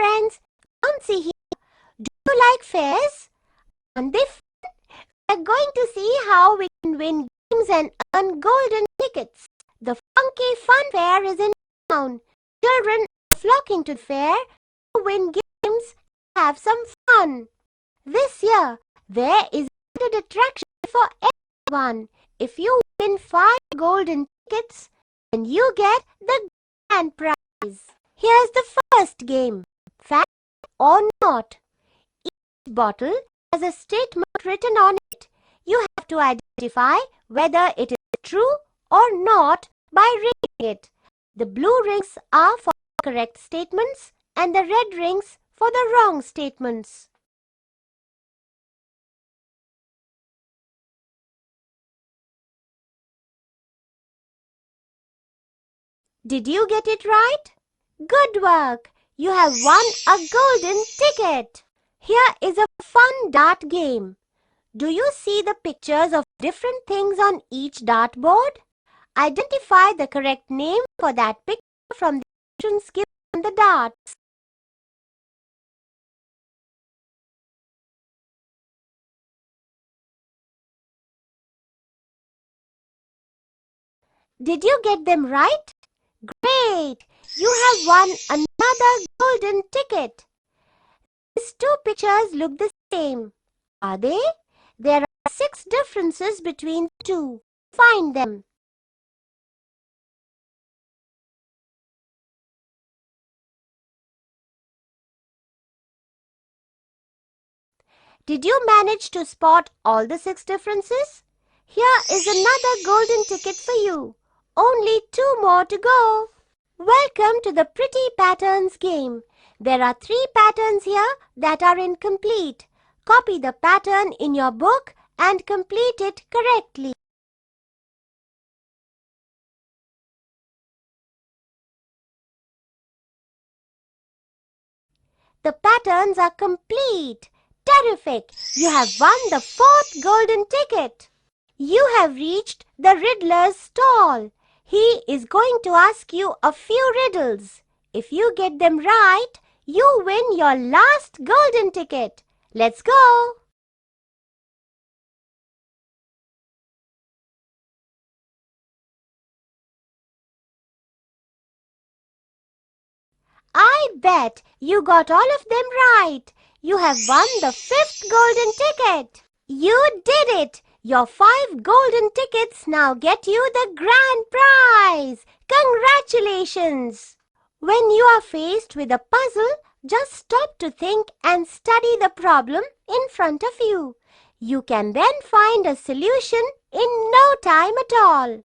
friends, come see here. Do you like fairs? Aren't they fun? We're going to see how we can win games and earn golden tickets. The Funky Fun Fair is in town. Children are flocking to the fair to win games and have some fun. This year, there is a added attraction for everyone. If you win 5 golden tickets, then you get the grand prize. Here's the first game, fact or not. Each bottle has a statement written on it. You have to identify whether it is true or not by reading it. The blue rings are for correct statements and the red rings for the wrong statements. Did you get it right? Good work! You have won a golden ticket! Here is a fun dart game. Do you see the pictures of different things on each dartboard? Identify the correct name for that picture from the instructions given on the darts. Did you get them right? Great! You have won another golden ticket. These 2 pictures look the same. Are they? There are 6 differences between the 2. Find them. Did you manage to spot all the 6 differences? Here is another golden ticket for you. Only 2 more to go. Welcome to the Pretty Patterns game. There are 3 patterns here that are incomplete. Copy the pattern in your book and complete it correctly. The patterns are complete. Terrific! You have won the 4th golden ticket. You have reached the Riddler's stall. He is going to ask you a few riddles. If you get them right, you win your last golden ticket. Let's go! I bet you got all of them right. You have won the 5th golden ticket. You did it! Your 5 golden tickets now get you the grand prize. Congratulations! When you are faced with a puzzle, just stop to think and study the problem in front of you. You can then find a solution in no time at all.